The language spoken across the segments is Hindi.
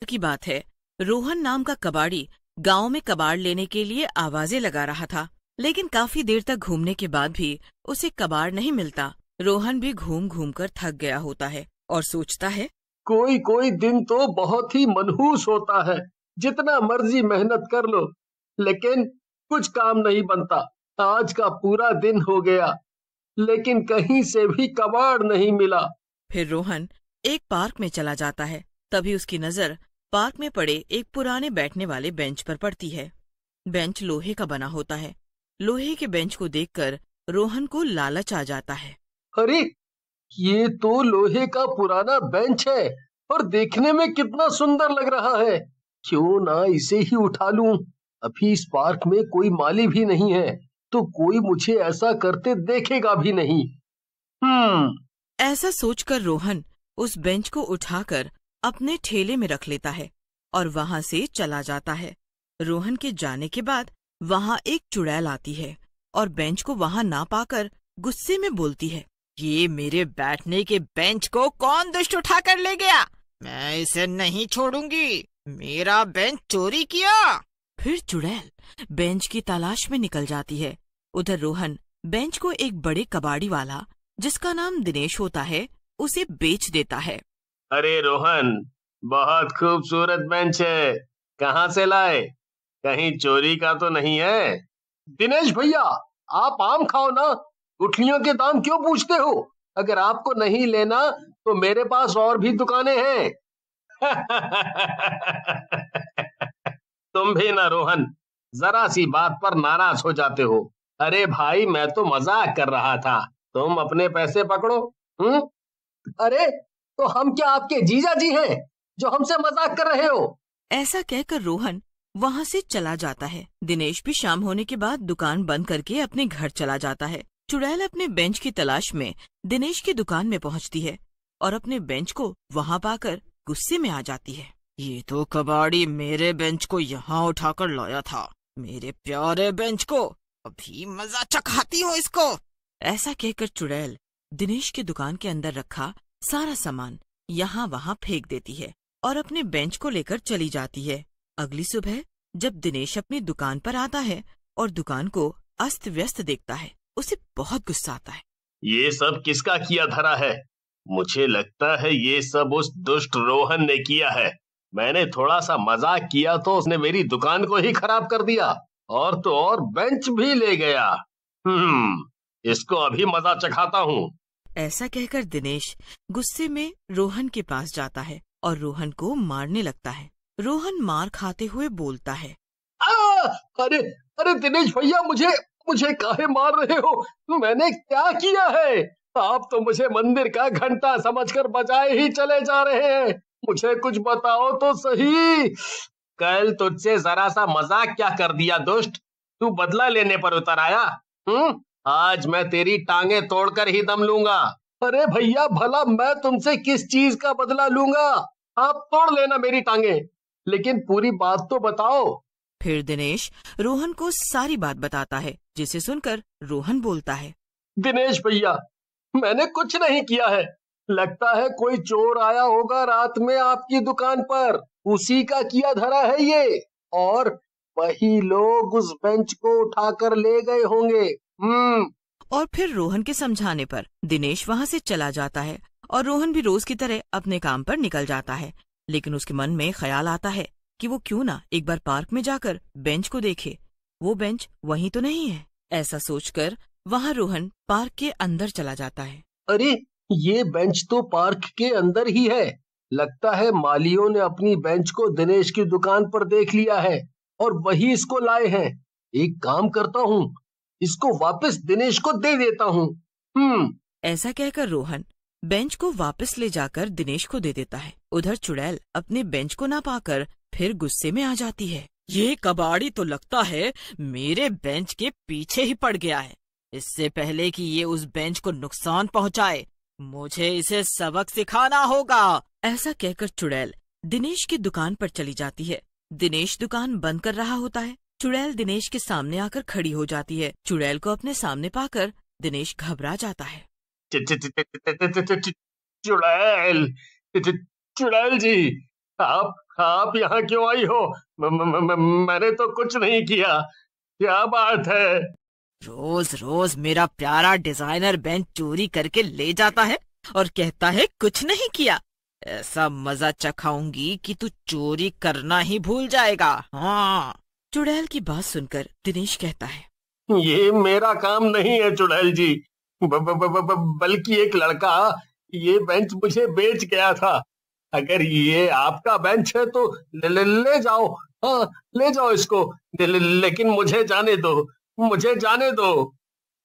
की बात है, रोहन नाम का कबाड़ी गांव में कबाड़ लेने के लिए आवाजें लगा रहा था, लेकिन काफी देर तक घूमने के बाद भी उसे कबाड़ नहीं मिलता। रोहन भी घूम घूम कर थक गया होता है और सोचता है, कोई कोई दिन तो बहुत ही मनहूस होता है। जितना मर्जी मेहनत कर लो, लेकिन कुछ काम नहीं बनता। आज का पूरा दिन हो गया, लेकिन कहीं से भी कबाड़ नहीं मिला। फिर रोहन एक पार्क में चला जाता है। तभी उसकी नजर पार्क में पड़े एक पुराने बैठने वाले बेंच पर पड़ती है। बेंच लोहे का बना होता है। लोहे के बेंच को देखकर रोहन को लालच आ जाता है। अरे, ये तो लोहे का पुराना बेंच है और देखने में कितना सुंदर लग रहा है। क्यों ना इसे ही उठा लूं। अभी इस पार्क में कोई माली भी नहीं है, तो कोई मुझे ऐसा करते देखेगा भी नहीं। हम्म ऐसा सोचकर रोहन उस बेंच को उठाकर अपने ठेले में रख लेता है और वहां से चला जाता है। रोहन के जाने के बाद वहां एक चुड़ैल आती है और बेंच को वहां ना पाकर गुस्से में बोलती है, ये मेरे बैठने के बेंच को कौन दुष्ट उठा कर ले गया? मैं इसे नहीं छोड़ूंगी। मेरा बेंच चोरी किया। फिर चुड़ैल बेंच की तलाश में निकल जाती है। उधर रोहन बेंच को एक बड़े कबाड़ी वाला, जिसका नाम दिनेश होता है, उसे बेच देता है। अरे रोहन, बहुत खूबसूरत बेंच है। कहाँ से लाए? कहीं चोरी का तो नहीं है? दिनेश भैया, आप आम खाओ ना। गुठलियों के दाम क्यों पूछते हो? अगर आपको नहीं लेना तो मेरे पास और भी दुकानें हैं। तुम भी ना रोहन, जरा सी बात पर नाराज हो जाते हो। अरे भाई, मैं तो मजाक कर रहा था। तुम अपने पैसे पकड़ो। हम्म अरे, तो हम क्या आपके जीजा जी हैं जो हमसे मजाक कर रहे हो? ऐसा कहकर रोहन वहां से चला जाता है। दिनेश भी शाम होने के बाद दुकान बंद करके अपने घर चला जाता है। चुड़ैल अपने बेंच की तलाश में दिनेश की दुकान में पहुंचती है और अपने बेंच को वहां पाकर गुस्से में आ जाती है। ये तो कबाड़ी मेरे बेंच को यहाँ उठाकर लाया था। मेरे प्यारे बेंच को अभी मजा चखाती हूँ इसको। ऐसा कहकर चुड़ैल दिनेश की दुकान के अंदर रखा सारा सामान यहाँ वहाँ फेंक देती है और अपने बेंच को लेकर चली जाती है। अगली सुबह जब दिनेश अपनी दुकान पर आता है और दुकान को अस्त व्यस्त देखता है, उसे बहुत गुस्सा आता है। ये सब किसका किया धरा है? मुझे लगता है ये सब उस दुष्ट रोहन ने किया है। मैंने थोड़ा सा मजाक किया तो उसने मेरी दुकान को ही खराब कर दिया, और तो और बेंच भी ले गया। इसको अभी मजा चखाता हूँ। ऐसा कहकर दिनेश गुस्से में रोहन के पास जाता है और रोहन को मारने लगता है। रोहन मार खाते हुए बोलता है, आ, अरे अरे दिनेश भैया, मुझे मुझे काहे मार रहे हो? मैंने क्या किया है? आप तो मुझे मंदिर का घंटा समझकर बजाए ही चले जा रहे हैं। मुझे कुछ बताओ तो सही। कल तुझसे जरा सा मजाक क्या कर दिया दुष्ट? तू बदला लेने पर उतर आया। आज मैं तेरी टांगे तोड़कर ही दम लूंगा। अरे भैया, भला मैं तुमसे किस चीज का बदला लूंगा? आप तोड़ लेना मेरी टांगे, लेकिन पूरी बात तो बताओ। फिर दिनेश रोहन को सारी बात बताता है, जिसे सुनकर रोहन बोलता है, दिनेश भैया, मैंने कुछ नहीं किया है। लगता है कोई चोर आया होगा रात में आपकी दुकान पर, उसी का किया धरा है ये। और वही लोग उस बेंच को उठाकर ले गए होंगे। और फिर रोहन के समझाने पर दिनेश वहां से चला जाता है और रोहन भी रोज की तरह अपने काम पर निकल जाता है। लेकिन उसके मन में ख्याल आता है कि वो क्यों ना एक बार पार्क में जाकर बेंच को देखे। वो बेंच वहीं तो नहीं है। ऐसा सोचकर वहां रोहन पार्क के अंदर चला जाता है। अरे, ये बेंच तो पार्क के अंदर ही है। लगता है मालियों ने अपनी बेंच को दिनेश की दुकान पर देख लिया है और वही इसको लाए हैं। एक काम करता हूँ, इसको वापस दिनेश को दे देता हूँ। ऐसा कहकर रोहन बेंच को वापस ले जाकर दिनेश को दे देता है। उधर चुड़ैल अपने बेंच को ना पाकर फिर गुस्से में आ जाती है। ये कबाड़ी तो लगता है मेरे बेंच के पीछे ही पड़ गया है। इससे पहले कि ये उस बेंच को नुकसान पहुंचाए, मुझे इसे सबक सिखाना होगा। ऐसा कहकर चुड़ैल दिनेश की दुकान पर चली जाती है। दिनेश दुकान बंद कर रहा होता है। चुड़ैल दिनेश के सामने आकर खड़ी हो जाती है। चुड़ैल को अपने सामने पाकर दिनेश घबरा जाता है। चुड़ैल, चुड़ैल जी, आप यहाँ क्यों आई हो? मैंने तो कुछ नहीं किया। क्या बात है? रोज रोज मेरा प्यारा डिजाइनर बेंच चोरी करके ले जाता है और कहता है कुछ नहीं किया। ऐसा मजा चखाऊंगी कि तू चोरी करना ही भूल जाएगा। हाँ। चुड़ैल की बात सुनकर दिनेश कहता है, ये मेरा काम नहीं है चुड़ैल जी। बल्कि एक लड़का ये बेंच मुझे बेच गया था। अगर ये आपका बेंच है तो ले जाओ। हाँ, ले जाओ इसको। लेकिन मुझे जाने दो, मुझे जाने दो।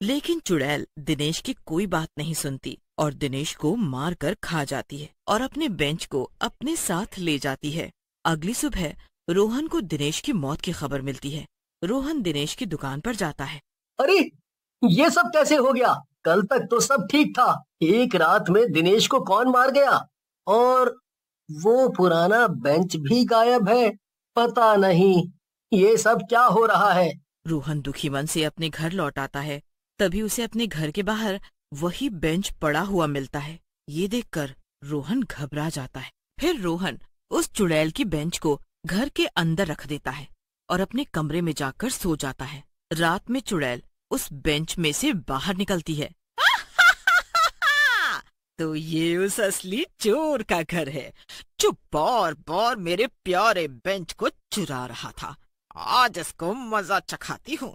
लेकिन चुड़ैल दिनेश की कोई बात नहीं सुनती और दिनेश को मार कर खा जाती है और अपने बेंच को अपने साथ ले जाती है। अगली सुबह रोहन को दिनेश की मौत की खबर मिलती है। रोहन दिनेश की दुकान पर जाता है। अरे, ये सब कैसे हो गया? कल तक तो सब ठीक था। एक रात में दिनेश को कौन मार गया? और वो पुराना बेंच भी गायब है। पता नहीं ये सब क्या हो रहा है। रोहन दुखी मन से अपने घर लौट आता है। तभी उसे अपने घर के बाहर वही बेंच पड़ा हुआ मिलता है। ये देखकर रोहन घबरा जाता है। फिर रोहन उस चुड़ैल की बेंच को घर के अंदर रख देता है और अपने कमरे में जाकर सो जाता है। रात में चुड़ैल उस बेंच में से बाहर निकलती है। तो ये उस असली चोर का घर है जो बार बार मेरे प्यारे बेंच को चुरा रहा था। आज इसको मजा चखाती हूँ।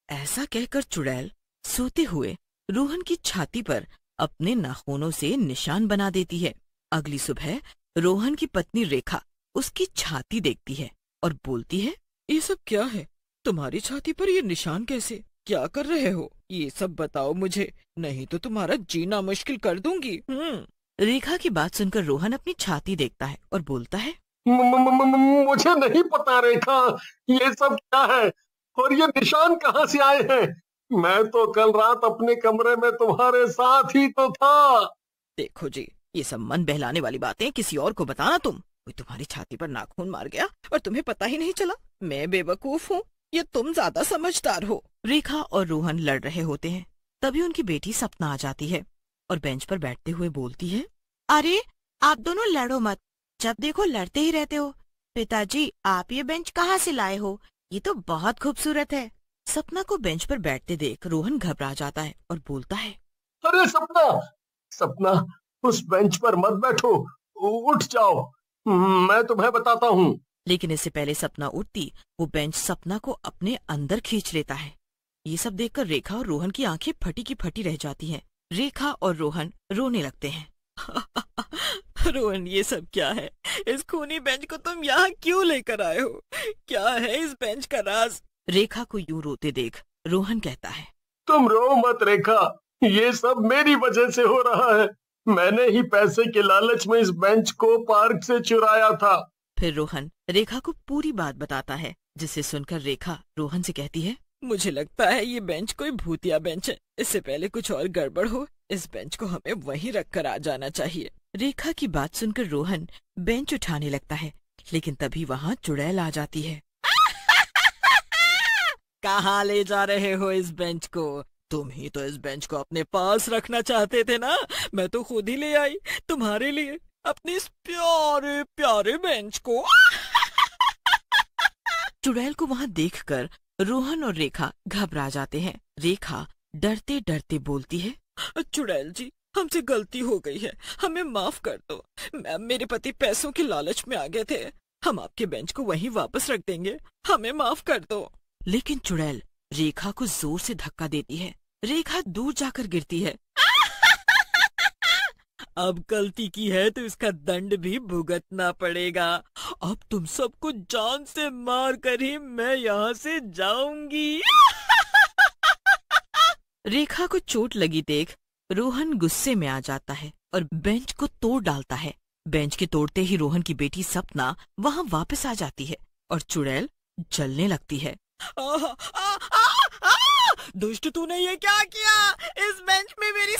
ऐसा कहकर चुड़ैल सोते हुए रोहन की छाती पर अपने नाखूनों से निशान बना देती है। अगली सुबह रोहन की पत्नी रेखा उसकी छाती देखती है और बोलती है, ये सब क्या है? तुम्हारी छाती पर ये निशान कैसे? क्या कर रहे हो? ये सब बताओ मुझे, नहीं तो तुम्हारा जीना मुश्किल कर दूंगी। रेखा की बात सुनकर रोहन अपनी छाती देखता है और बोलता है, मुझे नहीं पता रेखा, ये सब क्या है और ये निशान कहाँ से आए हैं? मैं तो कल रात अपने कमरे में तुम्हारे साथ ही तो था। देखो जी, ये सब मन बहलाने वाली बातें किसी और को बताना तुम। कोई तुम्हारी छाती पर नाखून मार गया और तुम्हें पता ही नहीं चला। मैं बेवकूफ हूँ या तुम ज्यादा समझदार हो? रेखा और रोहन लड़ रहे होते हैं। तभी उनकी बेटी सपना आ जाती है और बेंच पर बैठते हुए बोलती है, अरे आप दोनों लड़ो मत, जब देखो लड़ते ही रहते हो। पिताजी, आप ये बेंच कहाँ से लाए हो? ये तो बहुत खूबसूरत है। सपना को बेंच पर बैठते देख रोहन घबरा जाता है और बोलता है, अरे सपना, सपना उस बेंच पर मत बैठो, उठ जाओ, मैं तुम्हें बताता हूँ। लेकिन इससे पहले सपना उठती, वो बेंच सपना को अपने अंदर खींच लेता है। ये सब देखकर रेखा और रोहन की आंखें फटी की फटी रह जाती हैं। रेखा और रोहन रोने लगते हैं। रोहन, ये सब क्या है? इस खूनी बेंच को तुम यहाँ क्यों लेकर आए हो? क्या है इस बेंच का राज? रेखा को यूं रोते देख रोहन कहता है, तुम रो मत रेखा, ये सब मेरी वजह से हो रहा है। मैंने ही पैसे के लालच में इस बेंच को पार्क से चुराया था। फिर रोहन रेखा को पूरी बात बताता है, जिसे सुनकर रेखा रोहन से कहती है, मुझे लगता है ये बेंच कोई भूतिया बेंच है। इससे पहले कुछ और गड़बड़ हो, इस बेंच को हमें वहीं रखकर आ जाना चाहिए। रेखा की बात सुनकर रोहन बेंच उठाने लगता है, लेकिन तभी वहाँ चुड़ैल आ जाती है। कहाँ ले जा रहे हो इस बेंच को? तुम ही तो इस बेंच को अपने पास रखना चाहते थे ना? मैं तो खुद ही ले आई तुम्हारे लिए अपने इस प्यारे प्यारे बेंच को। चुड़ैल को वहाँ देखकर रोहन और रेखा घबरा जाते हैं। रेखा डरते डरते बोलती है, चुड़ैल जी, हमसे गलती हो गई है, हमें माफ कर दो। मेरे पति पैसों के लालच में आ गए थे। हम आपके बेंच को वहीं वापस रख देंगे, हमें माफ कर दो। लेकिन चुड़ैल रेखा को जोर से धक्का देती है। रेखा दूर जाकर गिरती है। अब गलती की है तो इसका दंड भी भुगतना पड़ेगा। अब तुम सबको जान से मार कर ही मैं यहाँ से जाऊंगी। रेखा को चोट लगी देख रोहन गुस्से में आ जाता है और बेंच को तोड़ डालता है। बेंच के तोड़ते ही रोहन की बेटी सपना वहाँ वापस आ जाती है और चुड़ैल जलने लगती है। दुष्ट, तूने ये क्या किया? इस बेंच में मेरी